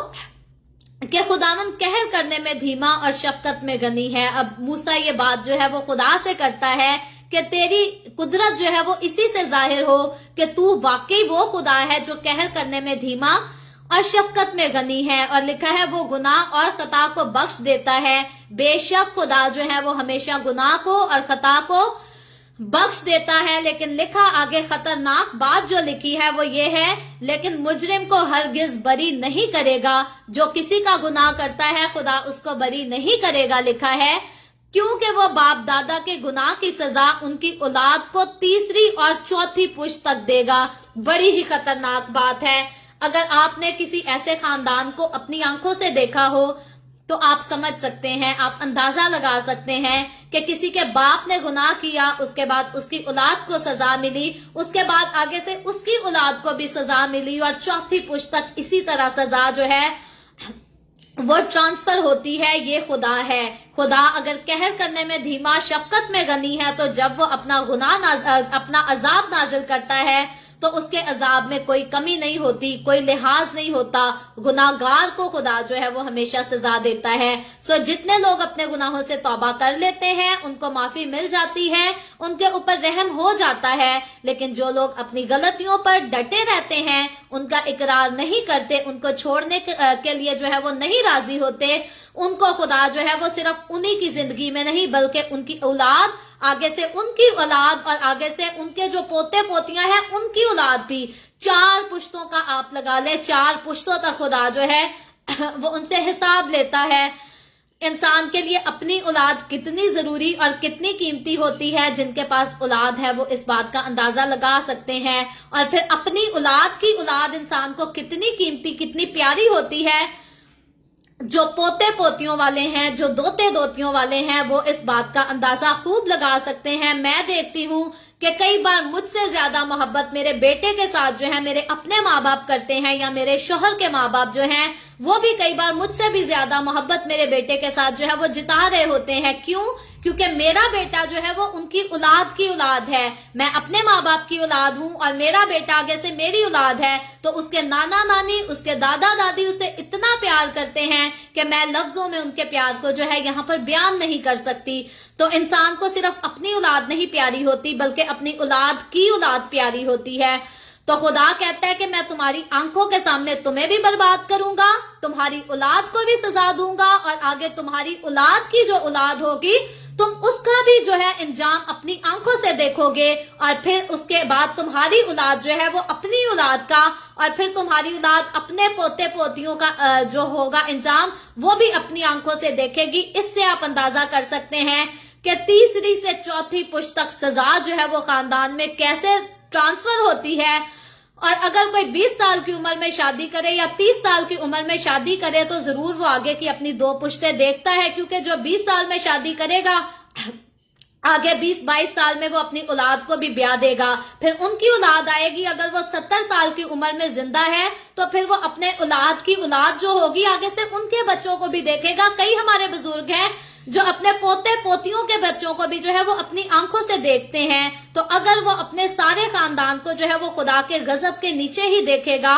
कि खुदावन कहर करने में धीमा और शफकत में गनी है। अब मूसा ये बात जो है वो खुदा से करता है कि तेरी कुदरत जो है वो इसी से जाहिर हो कि तू वाकई वो खुदा है जो कहर करने में धीमा और शफकत में गनी है। और लिखा है वो गुनाह और खता को बख्श देता है। बेशक खुदा जो है वो हमेशा गुनाह को और खता को बख्श देता है। लेकिन लिखा आगे खतरनाक बात जो लिखी है वो ये है, लेकिन मुजरिम को हरगिज बरी नहीं करेगा। जो किसी का गुनाह करता है खुदा उसको बरी नहीं करेगा, लिखा है, क्योंकि वो बाप दादा के गुनाह की सजा उनकी औलाद को तीसरी और चौथी पुश्त तक देगा। बड़ी ही खतरनाक बात है। अगर आपने किसी ऐसे खानदान को अपनी आंखों से देखा हो तो आप समझ सकते हैं, आप अंदाजा लगा सकते हैं कि किसी के बाप ने गुनाह किया, उसके बाद उसकी औलाद को सजा मिली, उसके बाद आगे से उसकी औलाद को भी सजा मिली और चौथी पुश्त तक इसी तरह सजा जो है वो ट्रांसफर होती है। ये खुदा है। खुदा अगर कहर करने में धीमा शफकत में गनी है तो जब वो अपना अपना अजाब नाजिल करता है तो उसके अजाब में कोई कमी नहीं होती, कोई लिहाज नहीं होता। गुनाहगार को खुदा जो है वो हमेशा सजा देता है। सो जितने लोग अपने गुनाहों से तौबा कर लेते हैं उनको माफी मिल जाती है, उनके ऊपर रहम हो जाता है। लेकिन जो लोग अपनी गलतियों पर डटे रहते हैं, उनका इकरार नहीं करते, उनको छोड़ने के लिए जो है वो नहीं राजी होते, उनको खुदा जो है वो सिर्फ उन्हीं की जिंदगी में नहीं बल्कि उनकी औलाद, आगे से उनकी औलाद और आगे से उनके जो पोते पोतियां हैं उनकी औलाद भी, 4 पुश्तों का आप लगा ले, 4 पुश्तों तक खुदा जो है वो उनसे हिसाब लेता है। इंसान के लिए अपनी औलाद कितनी जरूरी और कितनी कीमती होती है, जिनके पास औलाद है वो इस बात का अंदाजा लगा सकते हैं। और फिर अपनी औलाद की औलाद इंसान को कितनी कीमती, कितनी प्यारी होती है। जो पोते पोतियों वाले हैं, जो दोते दोतियों वाले हैं, वो इस बात का अंदाजा खूब लगा सकते हैं। मैं देखती हूँ कि कई बार मुझसे ज्यादा मोहब्बत मेरे बेटे के साथ जो है मेरे अपने माँ बाप करते हैं, या मेरे शोहर के माँ बाप जो हैं वो भी कई बार मुझसे भी ज्यादा मोहब्बत मेरे बेटे के साथ जो है वो जिता रहे होते हैं। क्यों? क्योंकि मेरा बेटा जो है वो उनकी औलाद की औलाद है। मैं अपने माँ बाप की औलाद हूँ और मेरा बेटा आगे से मेरी औलाद है, तो उसके नाना नानी, उसके दादा दादी उसे इतना प्यार करते हैं कि मैं लफ्जों में उनके प्यार को जो है यहाँ पर बयान नहीं कर सकती। तो इंसान को सिर्फ अपनी औलाद नहीं प्यारी होती बल्कि अपनी औलाद की औलाद प्यारी होती है। तो खुदा कहता है कि मैं तुम्हारी आंखों के सामने तुम्हें भी बर्बाद करूंगा, तुम्हारी औलाद को भी सजा दूंगा, और आगे तुम्हारी औलाद की जो औलाद होगी तुम उसका भी जो है इंजाम अपनी आंखों से देखोगे। और फिर उसके बाद तुम्हारी औलाद जो है वो अपनी औलाद का, और फिर तुम्हारी औलाद अपने पोते पोतियों का जो होगा इंजाम वो भी अपनी आंखों से देखेगी। इससे आप अंदाजा कर सकते हैं कि तीसरी से चौथी पुश्त तक सजा जो है वो खानदान में कैसे ट्रांसफर होती है। और अगर कोई 20 साल की उम्र में शादी करे या 30 साल की उम्र में शादी करे तो जरूर वो आगे की अपनी 2 पुश्तें देखता है, क्योंकि जो 20 साल में शादी करेगा आगे 20-22 साल में वो अपनी औलाद को भी ब्याह देगा। फिर उनकी औलाद आएगी, अगर वो 70 साल की उम्र में जिंदा है तो फिर वो अपने औलाद की औलाद जो होगी आगे से उनके बच्चों को भी देखेगा। कई हमारे बुजुर्ग हैं जो अपने पोते पोतियों के बच्चों को भी जो है वो अपनी आंखों से देखते हैं। तो अगर वो अपने सारे खानदान को जो है वो खुदा के गजब के नीचे ही देखेगा,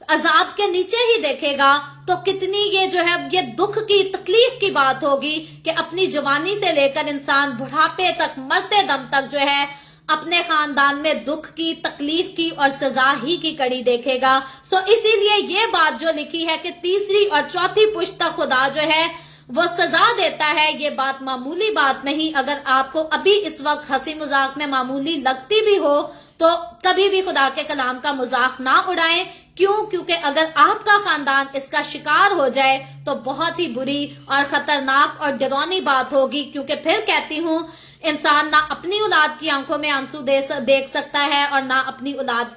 अजाब के नीचे ही देखेगा, तो कितनी ये जो है ये दुख की, तकलीफ की बात होगी कि अपनी जवानी से लेकर इंसान बुढ़ापे तक, मरते दम तक जो है अपने खानदान में दुख की, तकलीफ की और सजा ही की कड़ी देखेगा। सो इसीलिए ये बात जो लिखी है कि तीसरी और चौथी पुश्त तक खुदा जो है वो सजा देता है, ये बात मामूली बात नहीं। अगर आपको अभी इस वक्त हंसी मजाक में मामूली लगती भी हो तो कभी भी खुदा के कलाम का मजाक ना उड़ाएं। क्यों? क्योंकि अगर आपका खानदान इसका शिकार हो जाए तो बहुत ही बुरी और खतरनाक और डरावनी बात होगी। क्योंकि फिर कहती हूँ, इंसान ना अपनी औलाद की आंखों में आंसू देख सकता है और ना अपनी औलाद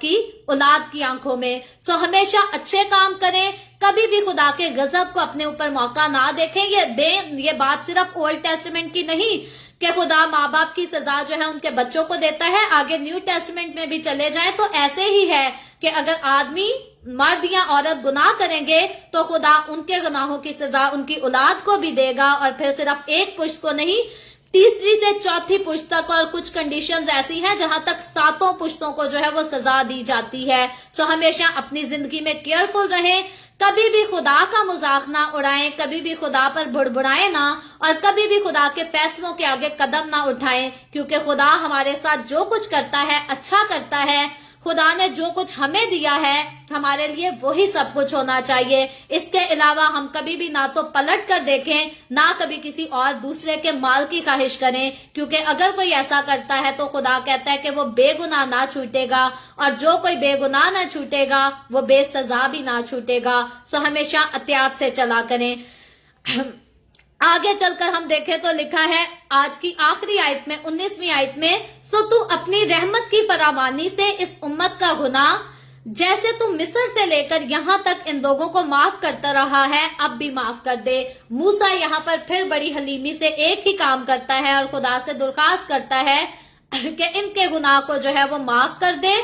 की आंखों में। सो हमेशा अच्छे काम करें, कभी भी खुदा के गजब को अपने ऊपर मौका ना देखें। ये बात सिर्फ ओल्ड टेस्टामेंट की नहीं कि खुदा माँ बाप की सजा जो है उनके बच्चों को देता है, आगे न्यू टेस्टामेंट में भी चले जाए तो ऐसे ही है कि अगर आदमी, मर्द या औरत गुनाह करेंगे तो खुदा उनके गुनाहों की सजा उनकी औलाद को भी देगा। और फिर सिर्फ एक पुश्त को नहीं, तीसरी से चौथी पुश्त तक, और कुछ कंडीशंस ऐसी हैं जहां तक 7 पुश्तों को जो है वो सजा दी जाती है। सो हमेशा अपनी जिंदगी में केयरफुल रहें, कभी भी खुदा का मजाक ना उड़ाएं, कभी भी खुदा पर बुड़बुड़ाएं ना, और कभी भी खुदा के फैसलों के आगे कदम ना उठाएं, क्योंकि खुदा हमारे साथ जो कुछ करता है अच्छा करता है। खुदा ने जो कुछ हमें दिया है हमारे लिए वही सब कुछ होना चाहिए। इसके अलावा हम कभी भी ना तो पलट कर देखें, ना कभी किसी और दूसरे के माल की ख्वाहिश करें, क्योंकि अगर कोई ऐसा करता है तो खुदा कहता है कि वो बेगुनाह ना छूटेगा, और जो कोई बेगुनाह ना छूटेगा वो बेसजा भी ना छूटेगा। सो हमेशा एहतियात से चला करें। आगे चलकर हम देखें तो लिखा है आज की आखिरी आयत में, 19वीं आयत में, सो तू अपनी रहमत की फरावानी से इस उम्मत का गुनाह जैसे तू मिस्र से लेकर यहाँ तक इन लोगों को माफ करता रहा है अब भी माफ कर दे। मूसा यहाँ पर फिर बड़ी हलीमी से एक ही काम करता है और खुदा से दरख्वास्त करता है कि इनके गुनाह को जो है वो माफ कर दे,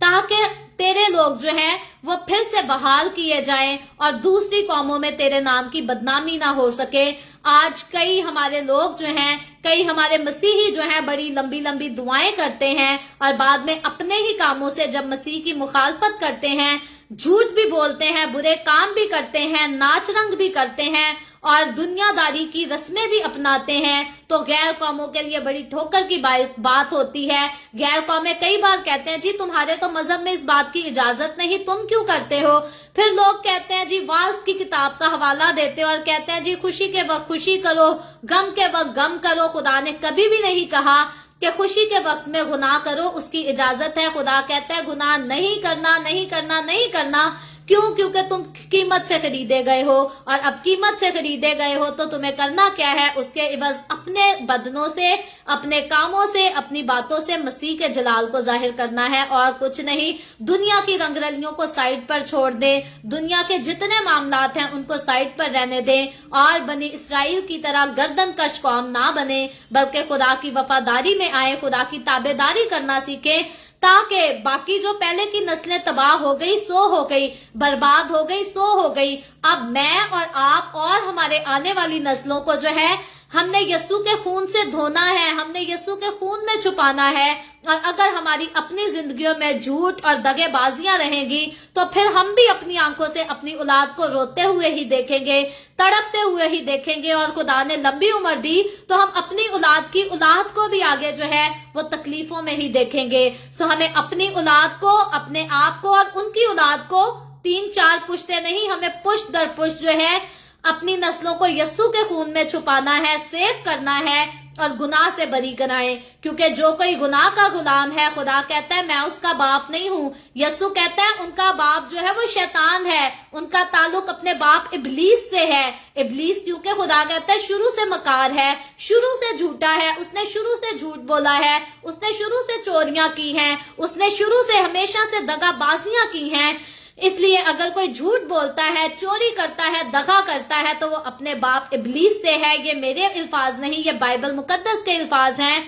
ताकि तेरे लोग जो हैं वो फिर से बहाल किए जाएं और दूसरी कौमों में तेरे नाम की बदनामी ना हो सके। आज कई हमारे लोग जो हैं, कई हमारे मसीही जो हैं बड़ी लंबी लंबी दुआएं करते हैं और बाद में अपने ही कामों से जब मसीह की मुखालफत करते हैं, झूठ भी बोलते हैं, बुरे काम भी करते हैं, नाच रंग भी करते हैं और दुनियादारी की रस्में भी अपनाते हैं, तो गैर कौमों के लिए बड़ी ठोकर की बात होती है। गैर कौमें कई बार कहते हैं जी तुम्हारे तो मजहब में इस बात की इजाजत नहीं, तुम क्यों करते हो। फिर लोग कहते हैं जी वाज की किताब का हवाला देते हैं और कहते हैं जी खुशी के वक्त खुशी करो, गम के वक्त गम करो। खुदा ने कभी भी नहीं कहा कि खुशी के वक्त में गुनाह करो, उसकी इजाजत है। खुदा कहता है गुनाह नहीं करना, नहीं करना, नहीं करना। क्यों? क्योंकि तुम कीमत से खरीदे गए हो, और अब कीमत से खरीदे गए हो तो तुम्हें करना क्या है, उसके इवज अपने बदनों से, अपने कामों से, अपनी बातों से मसीह के जलाल को जाहिर करना है और कुछ नहीं। दुनिया की रंगरलियों को साइड पर छोड़ दे, दुनिया के जितने मामलात हैं उनको साइड पर रहने दें और बनी इसराइल की तरह गर्दन कश कौम ना बने, बल्कि खुदा की वफादारी में आए, खुदा की ताबेदारी करना सीखे, ताकि बाकी जो पहले की नस्लें तबाह हो गई सो हो गई, बर्बाद हो गई सो हो गई। अब मैं और आप और हमारे आने वाली नस्लों को जो है हमने यीशु के खून से धोना है, हमने यीशु के खून में छुपाना है। और अगर हमारी अपनी जिंदगियों में झूठ और दगेबाजियां रहेंगी तो फिर हम भी अपनी आंखों से अपनी औलाद को रोते हुए ही देखेंगे, तड़पते हुए ही देखेंगे। और खुदा ने लंबी उम्र दी तो हम अपनी औलाद की औलाद को भी आगे जो है वो तकलीफों में ही देखेंगे। सो हमें अपनी औलाद को, अपने आप को और उनकी औलाद को 3-4 पुश्ते नहीं, हमें पुश्त दर पुश्त जो है अपनी नस्लों को यीशु के खून में छुपाना है, सेव करना है और गुनाह से बरी कराएं। क्योंकि जो कोई गुनाह का गुलाम है, खुदा कहता है मैं उसका बाप नहीं हूँ। यीशु कहता है उनका बाप जो है वो शैतान है, उनका ताल्लुक अपने बाप इबलीस से है। इबलीस क्योंकि खुदा कहता है शुरू से मकार है, शुरू से झूठा है, उसने शुरू से झूठ बोला है, उसने शुरू से चोरियां की हैं, उसने शुरू से हमेशा से दगाबाजियां की हैं। इसलिए अगर कोई झूठ बोलता है, चोरी करता है, दगा करता है तो वो अपने बाप इबलीस से है। ये मेरे अल्फाज नहीं, ये बाइबल मुकद्दस के अल्फाज हैं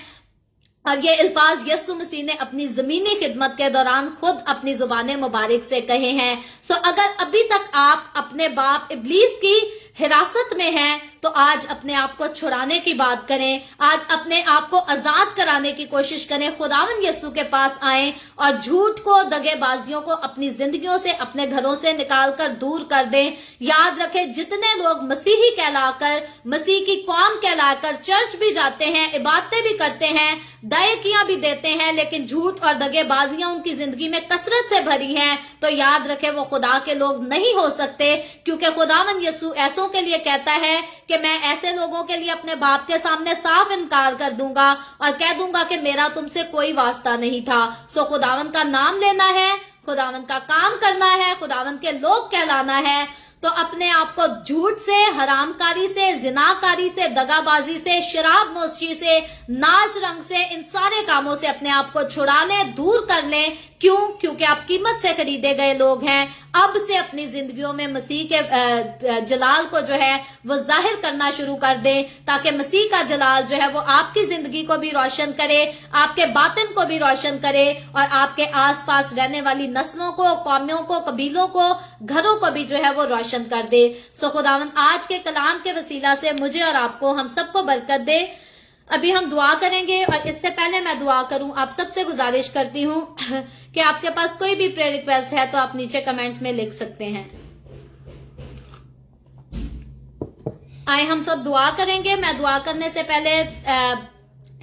और ये अल्फाज यीशु मसीह ने अपनी जमीनी खिदमत के दौरान खुद अपनी जुबान मुबारक से कहे हैं। सो अगर अभी तक आप अपने बाप इबलीस की हिरासत में हैं तो आज अपने आप को छुड़ाने की बात करें, आज अपने आप को आजाद कराने की कोशिश करें। खुदावन यीशु के पास आएं और झूठ को, दगेबाजियों को अपनी जिंदगियों से, अपने घरों से निकाल कर दूर कर दें। याद रखें जितने लोग मसीही कहलाकर, मसीह की कौम कहलाकर चर्च भी जाते हैं, इबादतें भी करते हैं, दायकियां भी देते हैं, लेकिन झूठ और दगेबाजियां उनकी जिंदगी में कसरत से भरी हैं, तो याद रखें वो खुदा के लोग नहीं हो सकते। क्योंकि खुदावन यीशु ऐसों के लिए कहता है कि मैं ऐसे लोगों के लिए अपने बाप के सामने साफ इनकार कर दूंगा और कह दूंगा कि मेरा तुमसे कोई वास्ता नहीं था। सो खुदावन का नाम लेना है, खुदावन का काम करना है, खुदावन के लोग कहलाना है, तो अपने आप को झूठ से, हरामकारी से, जिनाकारी से, दगाबाजी से, शराब नोशी से, नाच रंग से, इन सारे कामों से अपने आप को छुड़ा लें, दूर कर लें। क्यों? क्योंकि आप कीमत से खरीदे गए लोग हैं। अब से अपनी जिंदगियों में मसीह के जलाल को जो है वो जाहिर करना शुरू कर दें, ताकि मसीह का जलाल जो है वो आपकी जिंदगी को भी रोशन करे, आपके बातिन को भी रोशन करे और आपके आसपास रहने वाली नस्लों को, कौमियों को, कबीलों को, घरों को भी जो है वो रोशन कर दे। सो खुदावन आज के कलाम के वसीला से मुझे और आपको, हम सबको बरकत दे। अभी हम दुआ करेंगे और इससे पहले मैं दुआ करूं, आप सबसे गुजारिश करती हूं कि आपके पास कोई भी प्रेयर रिक्वेस्ट है तो आप नीचे कमेंट में लिख सकते हैं। आए हम सब दुआ करेंगे। मैं दुआ करने से पहले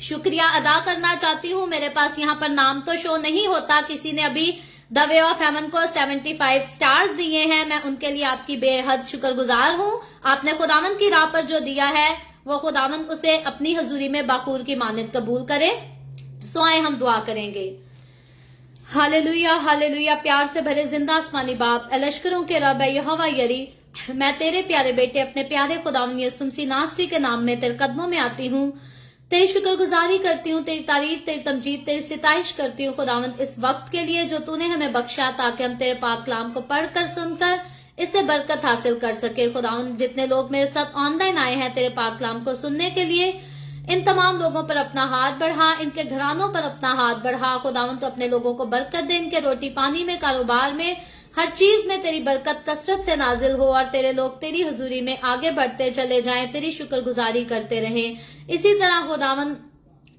शुक्रिया अदा करना चाहती हूँ। मेरे पास यहाँ पर नाम तो शो नहीं होता, किसी ने अभी द वे ऑफ हेवन को 75 स्टार्स दिए हैं, मैं उनके लिए आपकी बेहद शुक्रगुजार हूँ। आपने खुदावंद की राह पर जो दिया है वो खुदावंद उसे अपनी हजूरी में बाखूर की मानित कबूल करे। सो आए हम दुआ करेंगे। Hallelujah hallelujah. प्यार से भरे जिंदा आसमानी बाप, लश्करों के रब यहोवा यरी, मैं तेरे प्यारे बेटे अपने प्यारे खुदावंद यीशु मसीह नासरी के नाम में तेरे कदमों में आती हूँ। तेरी शुक्रगुजारी करती हूँ, तेरी तारीफ, तेरी तमजीद, तेरी सिताइश करती हूँ खुदावंद इस वक्त के लिए जो तूने हमें बख्शा, ताकि हम तेरे पाक कलाम को पढ़कर सुनकर इससे बरकत हासिल कर सके। खुदावंद जितने लोग मेरे साथ ऑनलाइन आए हैं तेरे पाक कलाम को सुनने के लिए, इन तमाम लोगों पर अपना हाथ बढ़ा, इनके घरानों पर अपना हाथ बढ़ा। खुदावंद तो अपने लोगों को बरकत दे, इनके रोटी पानी में, कारोबार में, हर चीज में तेरी बरकत कसरत से नाजिल हो और तेरे लोग तेरी हजूरी में आगे बढ़ते चले जाएं, तेरी शुक्रगुजारी करते रहें। इसी तरह खुदावंद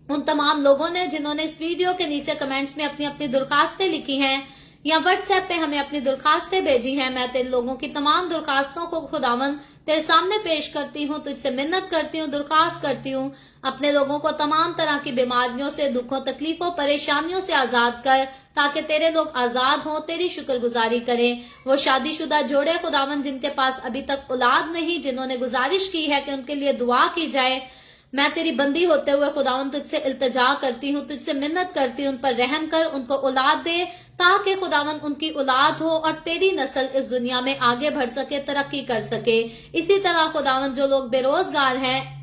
उन तमाम लोगों ने जिन्होंने इस वीडियो के नीचे कमेंट्स में अपनी अपनी दरखास्तें लिखी हैं या व्हाट्सएप पे हमें अपनी दरखास्तें भेजी हैं, मैं तेरे लोगों की तमाम दरखास्तों को खुदावंद तेरे सामने पेश करती हूँ, तुझसे मिन्नत करती हूँ, दरखास्त करती हूँ, अपने लोगों को तमाम तरह की बीमारियों से, दुखों, तकलीफों, परेशानियों से आजाद कर, ताकि तेरे लोग आजाद हों, तेरी शुक्रगुजारी करें। वो शादीशुदा जोड़े खुदावंद जिनके पास अभी तक औलाद नहीं, जिन्होंने गुजारिश की है कि उनके लिए दुआ की जाए, मैं तेरी बंदी होते हुए खुदावंद तुझसे इल्तिजा करती हूँ, तुझसे मिन्नत करती हूँ, उन पर रहम कर, उनको औलाद दे, ताकि खुदावंद उनकी औलाद हो और तेरी नस्ल इस दुनिया में आगे बढ़ सके, तरक्की कर सके। इसी तरह खुदावंद जो लोग बेरोजगार हैं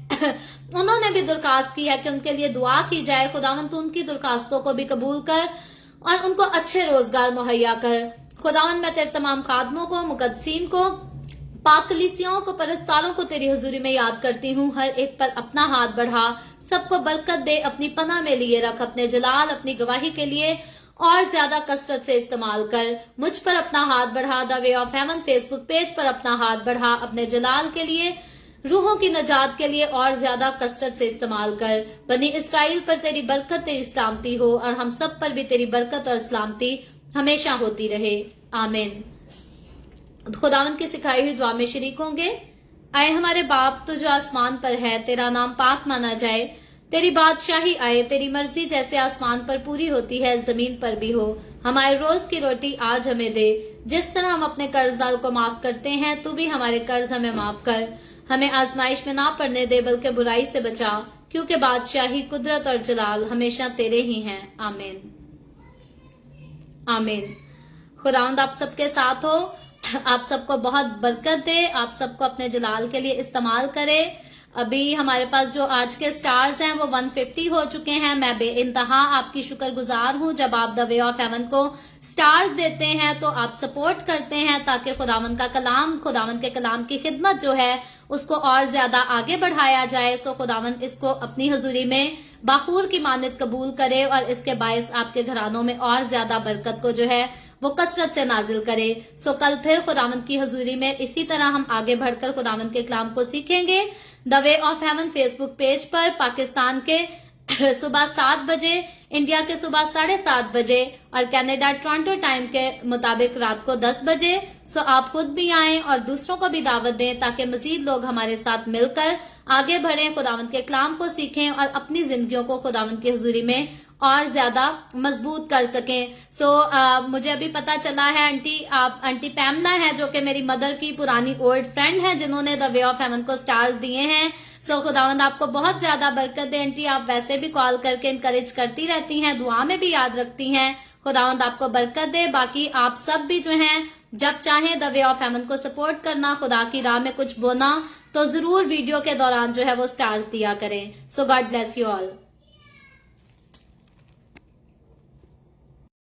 उन्होंने भी दरखास्त की है कि उनके लिए दुआ की जाए। खुदावंद तू उनकी दरखास्तों को भी कबूल कर और उनको अच्छे रोजगार मुहैया कर। खुदावंद मैं तेरे तमाम खादमों को, मुकद्दसीन को, पाक कलीसियाओं को, परस्तारों को तेरी हजूरी में याद करती हूँ। हर एक पर अपना हाथ बढ़ा, सबको बरकत दे, अपनी पनाह में लिए रख, अपने जलाल, अपनी गवाही के लिए और ज्यादा कसरत से इस्तेमाल कर। मुझ पर अपना हाथ बढ़ा, the way of haven Facebook page पर अपना हाथ बढ़ा, अपने जलाल के लिए, रूहों की नजात के लिए और ज्यादा कसरत से इस्तेमाल कर। बनी इसराइल पर तेरी बरकत, तेरी सलामती हो और हम सब पर भी तेरी बरकत और सलामती हमेशा होती रहे। आमीन। खुदावंद की सिखाई हुई दुआ में शरीक होंगे। आए हमारे बाप तू जो आसमान पर है, तेरा नाम पाक माना जाए, तेरी बादशाही आए, तेरी मर्जी जैसे आसमान पर पूरी होती है जमीन पर भी हो। हमारे रोज की रोटी आज हमें दे, जिस तरह हम अपने कर्जदारों को माफ करते हैं तू भी हमारे कर्ज हमें माफ कर। हमें आजमाइश में ना पड़ने दे, बल्कि बुराई से बचा, क्योंकि बादशाही, कुदरत और जलाल हमेशा तेरे ही हैं। आमीन आमीन। खुदावंद आप सबके साथ हो, आप सबको बहुत बरकत दे, आप सबको अपने जलाल के लिए इस्तेमाल करे। अभी हमारे पास जो आज के स्टार्स हैं वो 150 हो चुके हैं। मैं बेइंतहा आपकी शुक्रगुजार हूँ। जब आप द वे ऑफ हेवन को स्टार्स देते हैं तो आप सपोर्ट करते हैं, ताकि खुदावंद का कलाम, खुदावंद के कलाम की खिदमत जो है उसको और ज्यादा आगे बढ़ाया जाए। सो खुदावंद इसको अपनी हजूरी में बाखूर की मानित कबूल करे और इसके बायस आपके घरानों में और ज्यादा बरकत को जो है वो कसरत से नाजिल करे। सो कल फिर खुदावंद की हजूरी में इसी तरह हम आगे बढ़कर खुदावंद के कलाम को सीखेंगे। The way of haven Facebook page पर पाकिस्तान के सुबह 7 बजे, इंडिया के सुबह 7:30 बजे और कनाडा टोरंटो टाइम के मुताबिक रात को 10 बजे। सो आप खुद भी आएं और दूसरों को भी दावत दें, ताकि मजीद लोग हमारे साथ मिलकर आगे बढ़ें, खुदावंद के कलाम को सीखें और अपनी जिंदगियों को खुदावंद की हजूरी में और ज्यादा मजबूत कर सकें। सो मुझे अभी पता चला है आंटी पैमला है, जो कि मेरी मदर की पुरानी ओल्ड फ्रेंड है, जिन्होंने द वे ऑफ हेवन को स्टार्स दिए हैं। सो खुदावंद आपको बहुत ज्यादा बरकत दे आंटी। आप वैसे भी कॉल करके इनकरेज करती रहती हैं, दुआ में भी याद रखती हैं। खुदावंद आपको बरकत दे। बाकी आप सब भी जो हैं, जब चाहें द वे ऑफ हेवन को सपोर्ट करना, खुदा की राह में कुछ बोना, तो जरूर वीडियो के दौरान जो है वो स्टार्स दिया करें। सो गॉड ब्लेस यू ऑल।